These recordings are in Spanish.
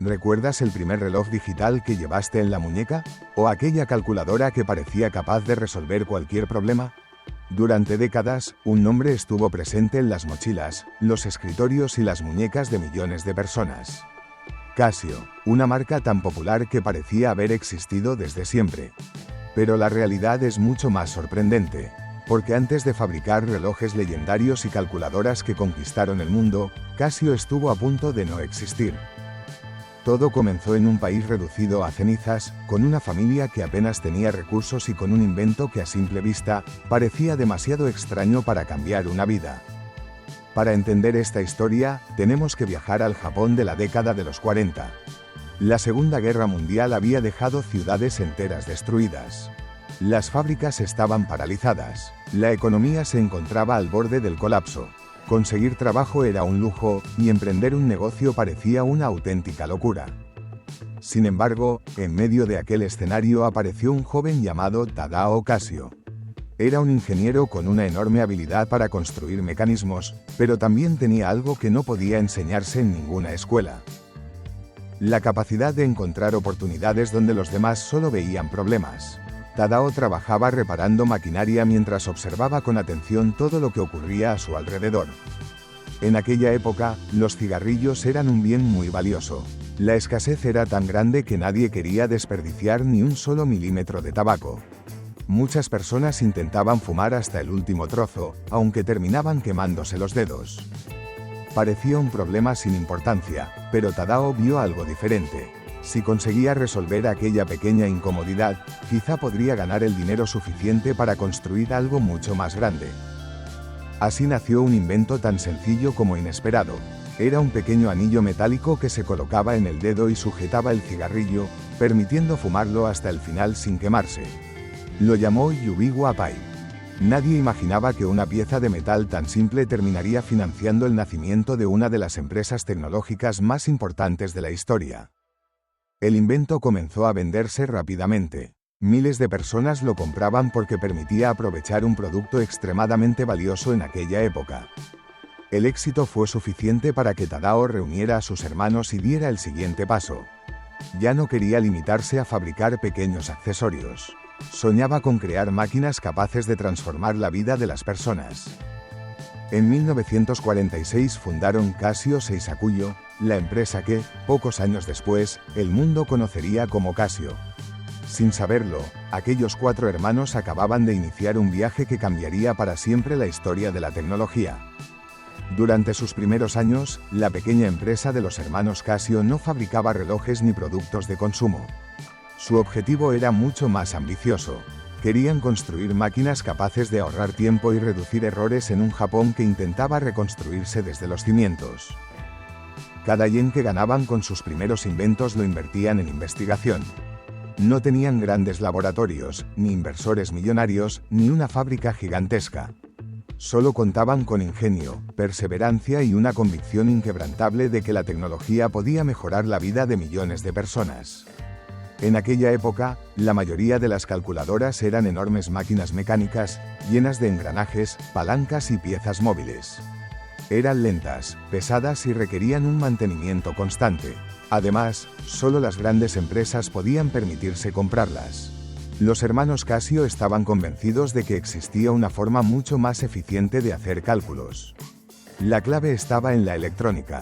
¿Recuerdas el primer reloj digital que llevaste en la muñeca? ¿O aquella calculadora que parecía capaz de resolver cualquier problema? Durante décadas, un nombre estuvo presente en las mochilas, los escritorios y las muñecas de millones de personas. Casio, una marca tan popular que parecía haber existido desde siempre. Pero la realidad es mucho más sorprendente, porque antes de fabricar relojes legendarios y calculadoras que conquistaron el mundo, Casio estuvo a punto de no existir. Todo comenzó en un país reducido a cenizas, con una familia que apenas tenía recursos y con un invento que a simple vista parecía demasiado extraño para cambiar una vida. Para entender esta historia, tenemos que viajar al Japón de la década de los 40. La Segunda Guerra Mundial había dejado ciudades enteras destruidas. Las fábricas estaban paralizadas. La economía se encontraba al borde del colapso. Conseguir trabajo era un lujo, y emprender un negocio parecía una auténtica locura. Sin embargo, en medio de aquel escenario apareció un joven llamado Tadao Casio. Era un ingeniero con una enorme habilidad para construir mecanismos, pero también tenía algo que no podía enseñarse en ninguna escuela: la capacidad de encontrar oportunidades donde los demás solo veían problemas. Tadao trabajaba reparando maquinaria mientras observaba con atención todo lo que ocurría a su alrededor. En aquella época, los cigarrillos eran un bien muy valioso. La escasez era tan grande que nadie quería desperdiciar ni un solo milímetro de tabaco. Muchas personas intentaban fumar hasta el último trozo, aunque terminaban quemándose los dedos. Parecía un problema sin importancia, pero Tadao vio algo diferente. Si conseguía resolver aquella pequeña incomodidad, quizá podría ganar el dinero suficiente para construir algo mucho más grande. Así nació un invento tan sencillo como inesperado. Era un pequeño anillo metálico que se colocaba en el dedo y sujetaba el cigarrillo, permitiendo fumarlo hasta el final sin quemarse. Lo llamó Yubiwa Pai. Nadie imaginaba que una pieza de metal tan simple terminaría financiando el nacimiento de una de las empresas tecnológicas más importantes de la historia. El invento comenzó a venderse rápidamente. Miles de personas lo compraban porque permitía aprovechar un producto extremadamente valioso en aquella época. El éxito fue suficiente para que Tadao reuniera a sus hermanos y diera el siguiente paso. Ya no quería limitarse a fabricar pequeños accesorios. Soñaba con crear máquinas capaces de transformar la vida de las personas. En 1946 fundaron Casio Seisakuyo, la empresa que, pocos años después, el mundo conocería como Casio. Sin saberlo, aquellos 4 hermanos acababan de iniciar un viaje que cambiaría para siempre la historia de la tecnología. Durante sus primeros años, la pequeña empresa de los hermanos Casio no fabricaba relojes ni productos de consumo. Su objetivo era mucho más ambicioso. Querían construir máquinas capaces de ahorrar tiempo y reducir errores en un Japón que intentaba reconstruirse desde los cimientos. Cada yen que ganaban con sus primeros inventos lo invertían en investigación. No tenían grandes laboratorios, ni inversores millonarios, ni una fábrica gigantesca. Solo contaban con ingenio, perseverancia y una convicción inquebrantable de que la tecnología podía mejorar la vida de millones de personas. En aquella época, la mayoría de las calculadoras eran enormes máquinas mecánicas, llenas de engranajes, palancas y piezas móviles. Eran lentas, pesadas y requerían un mantenimiento constante. Además, solo las grandes empresas podían permitirse comprarlas. Los hermanos Casio estaban convencidos de que existía una forma mucho más eficiente de hacer cálculos. La clave estaba en la electrónica.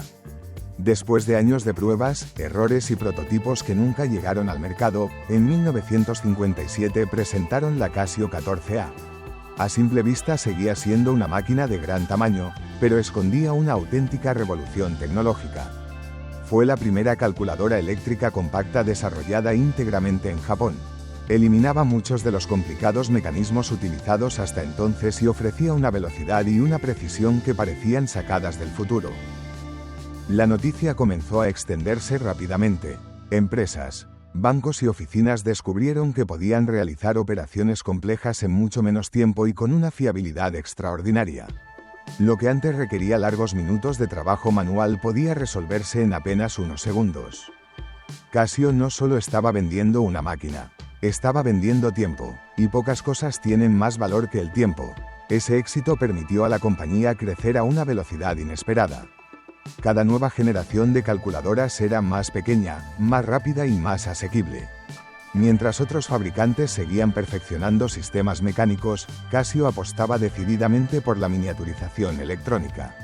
Después de años de pruebas, errores y prototipos que nunca llegaron al mercado, en 1957 presentaron la Casio 14A. A simple vista seguía siendo una máquina de gran tamaño, pero escondía una auténtica revolución tecnológica. Fue la primera calculadora eléctrica compacta desarrollada íntegramente en Japón. Eliminaba muchos de los complicados mecanismos utilizados hasta entonces y ofrecía una velocidad y una precisión que parecían sacadas del futuro. La noticia comenzó a extenderse rápidamente. Empresas, bancos y oficinas descubrieron que podían realizar operaciones complejas en mucho menos tiempo y con una fiabilidad extraordinaria. Lo que antes requería largos minutos de trabajo manual podía resolverse en apenas unos segundos. Casio no solo estaba vendiendo una máquina, estaba vendiendo tiempo, y pocas cosas tienen más valor que el tiempo. Ese éxito permitió a la compañía crecer a una velocidad inesperada. Cada nueva generación de calculadoras era más pequeña, más rápida y más asequible. Mientras otros fabricantes seguían perfeccionando sistemas mecánicos, Casio apostaba decididamente por la miniaturización electrónica.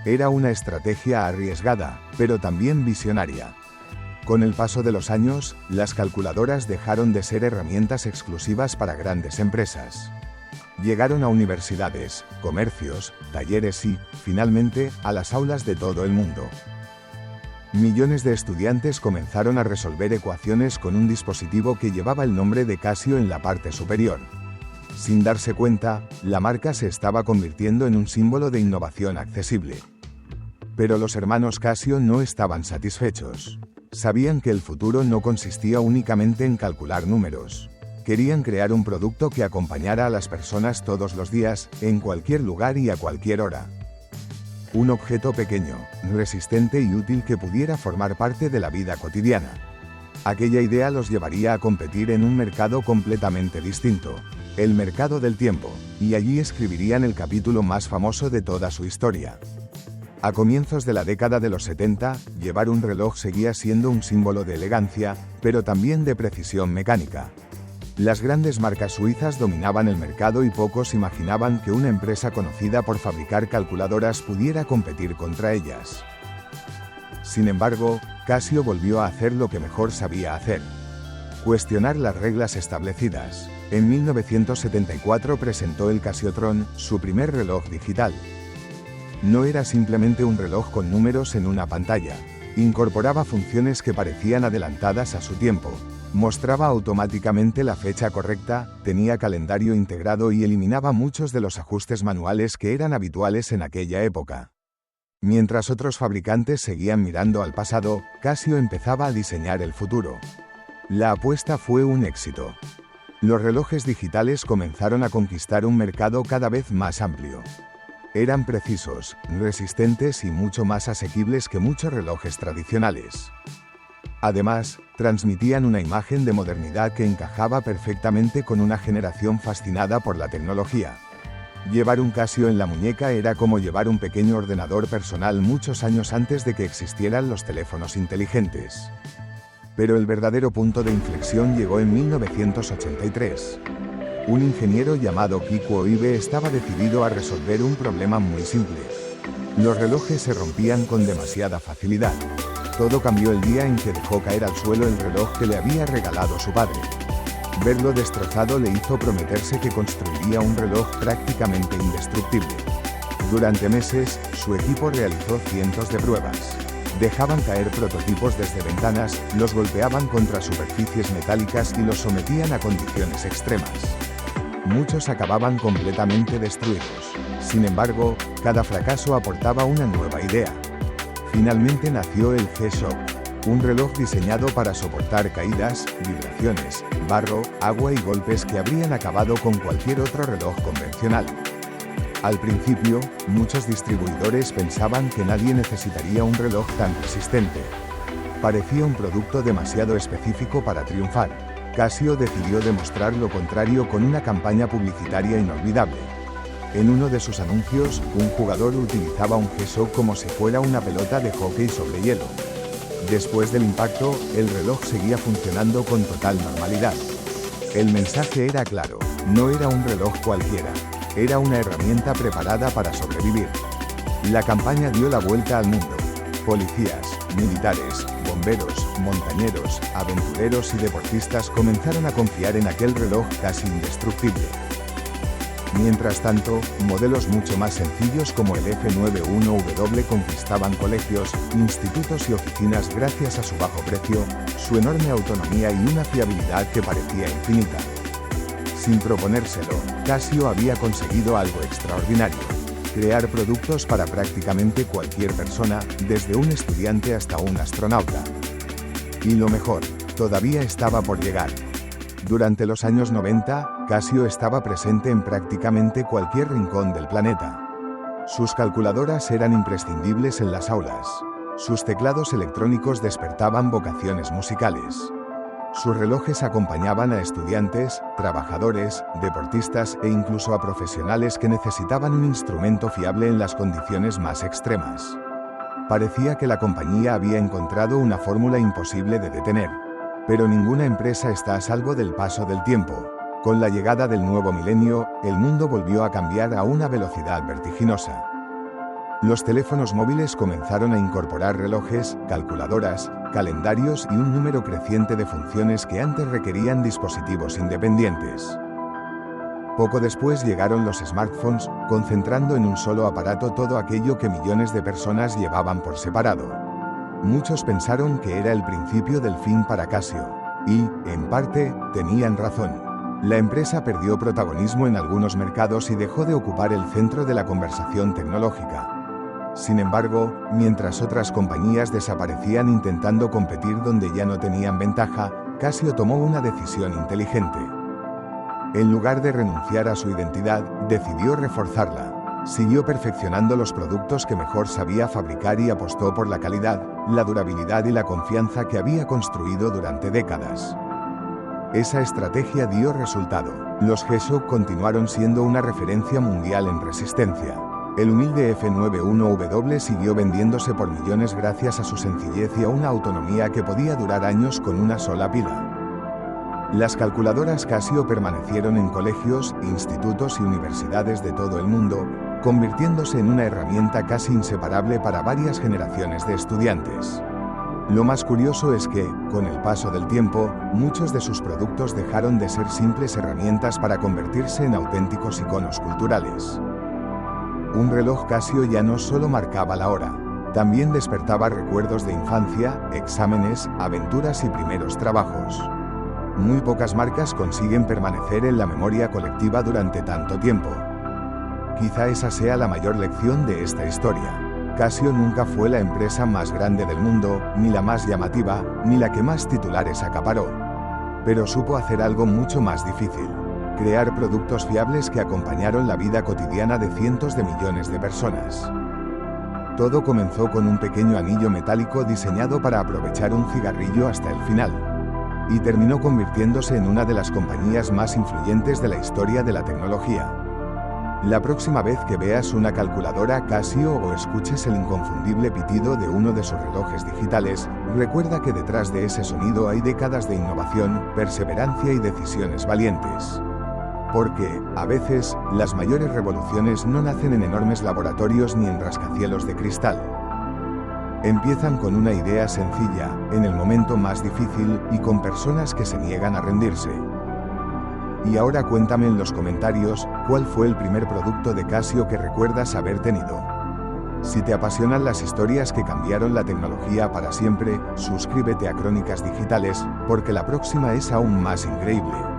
Era una estrategia arriesgada, pero también visionaria. Con el paso de los años, las calculadoras dejaron de ser herramientas exclusivas para grandes empresas. Llegaron a universidades, comercios, talleres y, finalmente, a las aulas de todo el mundo. Millones de estudiantes comenzaron a resolver ecuaciones con un dispositivo que llevaba el nombre de Casio en la parte superior. Sin darse cuenta, la marca se estaba convirtiendo en un símbolo de innovación accesible. Pero los hermanos Casio no estaban satisfechos. Sabían que el futuro no consistía únicamente en calcular números. Querían crear un producto que acompañara a las personas todos los días, en cualquier lugar y a cualquier hora. Un objeto pequeño, resistente y útil que pudiera formar parte de la vida cotidiana. Aquella idea los llevaría a competir en un mercado completamente distinto, el mercado del tiempo, y allí escribirían el capítulo más famoso de toda su historia. A comienzos de la década de los 70, llevar un reloj seguía siendo un símbolo de elegancia, pero también de precisión mecánica. Las grandes marcas suizas dominaban el mercado y pocos imaginaban que una empresa conocida por fabricar calculadoras pudiera competir contra ellas. Sin embargo, Casio volvió a hacer lo que mejor sabía hacer: cuestionar las reglas establecidas. En 1974 presentó el Casiotron, su primer reloj digital. No era simplemente un reloj con números en una pantalla. Incorporaba funciones que parecían adelantadas a su tiempo. Mostraba automáticamente la fecha correcta, tenía calendario integrado y eliminaba muchos de los ajustes manuales que eran habituales en aquella época. Mientras otros fabricantes seguían mirando al pasado, Casio empezaba a diseñar el futuro. La apuesta fue un éxito. Los relojes digitales comenzaron a conquistar un mercado cada vez más amplio. Eran precisos, resistentes y mucho más asequibles que muchos relojes tradicionales. Además, transmitían una imagen de modernidad que encajaba perfectamente con una generación fascinada por la tecnología. Llevar un Casio en la muñeca era como llevar un pequeño ordenador personal muchos años antes de que existieran los teléfonos inteligentes. Pero el verdadero punto de inflexión llegó en 1983. Un ingeniero llamado Kikuo Ibe estaba decidido a resolver un problema muy simple. Los relojes se rompían con demasiada facilidad. Todo cambió el día en que dejó caer al suelo el reloj que le había regalado su padre. Verlo destrozado le hizo prometerse que construiría un reloj prácticamente indestructible. Durante meses, su equipo realizó cientos de pruebas. Dejaban caer prototipos desde ventanas, los golpeaban contra superficies metálicas y los sometían a condiciones extremas. Muchos acababan completamente destruidos. Sin embargo, cada fracaso aportaba una nueva idea. Finalmente nació el G-Shock, un reloj diseñado para soportar caídas, vibraciones, barro, agua y golpes que habrían acabado con cualquier otro reloj convencional. Al principio, muchos distribuidores pensaban que nadie necesitaría un reloj tan resistente. Parecía un producto demasiado específico para triunfar. Casio decidió demostrar lo contrario con una campaña publicitaria inolvidable. En uno de sus anuncios, un jugador utilizaba un G-Shock como si fuera una pelota de hockey sobre hielo. Después del impacto, el reloj seguía funcionando con total normalidad. El mensaje era claro: no era un reloj cualquiera, era una herramienta preparada para sobrevivir. La campaña dio la vuelta al mundo. Policías, militares, bomberos, montañeros, aventureros y deportistas comenzaron a confiar en aquel reloj casi indestructible. Mientras tanto, modelos mucho más sencillos como el F91W conquistaban colegios, institutos y oficinas gracias a su bajo precio, su enorme autonomía y una fiabilidad que parecía infinita. Sin proponérselo, Casio había conseguido algo extraordinario: crear productos para prácticamente cualquier persona, desde un estudiante hasta un astronauta. Y lo mejor, todavía estaba por llegar. Durante los años 90, Casio estaba presente en prácticamente cualquier rincón del planeta. Sus calculadoras eran imprescindibles en las aulas. Sus teclados electrónicos despertaban vocaciones musicales. Sus relojes acompañaban a estudiantes, trabajadores, deportistas e incluso a profesionales que necesitaban un instrumento fiable en las condiciones más extremas. Parecía que la compañía había encontrado una fórmula imposible de detener. Pero ninguna empresa está a salvo del paso del tiempo. Con la llegada del nuevo milenio, el mundo volvió a cambiar a una velocidad vertiginosa. Los teléfonos móviles comenzaron a incorporar relojes, calculadoras, calendarios y un número creciente de funciones que antes requerían dispositivos independientes. Poco después llegaron los smartphones, concentrando en un solo aparato todo aquello que millones de personas llevaban por separado. Muchos pensaron que era el principio del fin para Casio. Y, en parte, tenían razón. La empresa perdió protagonismo en algunos mercados y dejó de ocupar el centro de la conversación tecnológica. Sin embargo, mientras otras compañías desaparecían intentando competir donde ya no tenían ventaja, Casio tomó una decisión inteligente. En lugar de renunciar a su identidad, decidió reforzarla. Siguió perfeccionando los productos que mejor sabía fabricar y apostó por la calidad, la durabilidad y la confianza que había construido durante décadas. Esa estrategia dio resultado. Los G-Shock continuaron siendo una referencia mundial en resistencia. El humilde F91W siguió vendiéndose por millones gracias a su sencillez y a una autonomía que podía durar años con una sola pila. Las calculadoras Casio permanecieron en colegios, institutos y universidades de todo el mundo, convirtiéndose en una herramienta casi inseparable para varias generaciones de estudiantes. Lo más curioso es que, con el paso del tiempo, muchos de sus productos dejaron de ser simples herramientas para convertirse en auténticos iconos culturales. Un reloj Casio ya no solo marcaba la hora, también despertaba recuerdos de infancia, exámenes, aventuras y primeros trabajos. Muy pocas marcas consiguen permanecer en la memoria colectiva durante tanto tiempo. Quizá esa sea la mayor lección de esta historia. Casio nunca fue la empresa más grande del mundo, ni la más llamativa, ni la que más titulares acaparó. Pero supo hacer algo mucho más difícil: crear productos fiables que acompañaron la vida cotidiana de cientos de millones de personas. Todo comenzó con un pequeño anillo metálico diseñado para aprovechar un cigarrillo hasta el final. Y terminó convirtiéndose en una de las compañías más influyentes de la historia de la tecnología. La próxima vez que veas una calculadora Casio o escuches el inconfundible pitido de uno de sus relojes digitales, recuerda que detrás de ese sonido hay décadas de innovación, perseverancia y decisiones valientes. Porque, a veces, las mayores revoluciones no nacen en enormes laboratorios ni en rascacielos de cristal. Empiezan con una idea sencilla, en el momento más difícil y con personas que se niegan a rendirse. Y ahora cuéntame en los comentarios, ¿cuál fue el primer producto de Casio que recuerdas haber tenido? Si te apasionan las historias que cambiaron la tecnología para siempre, suscríbete a Crónicas Digitales, porque la próxima es aún más increíble.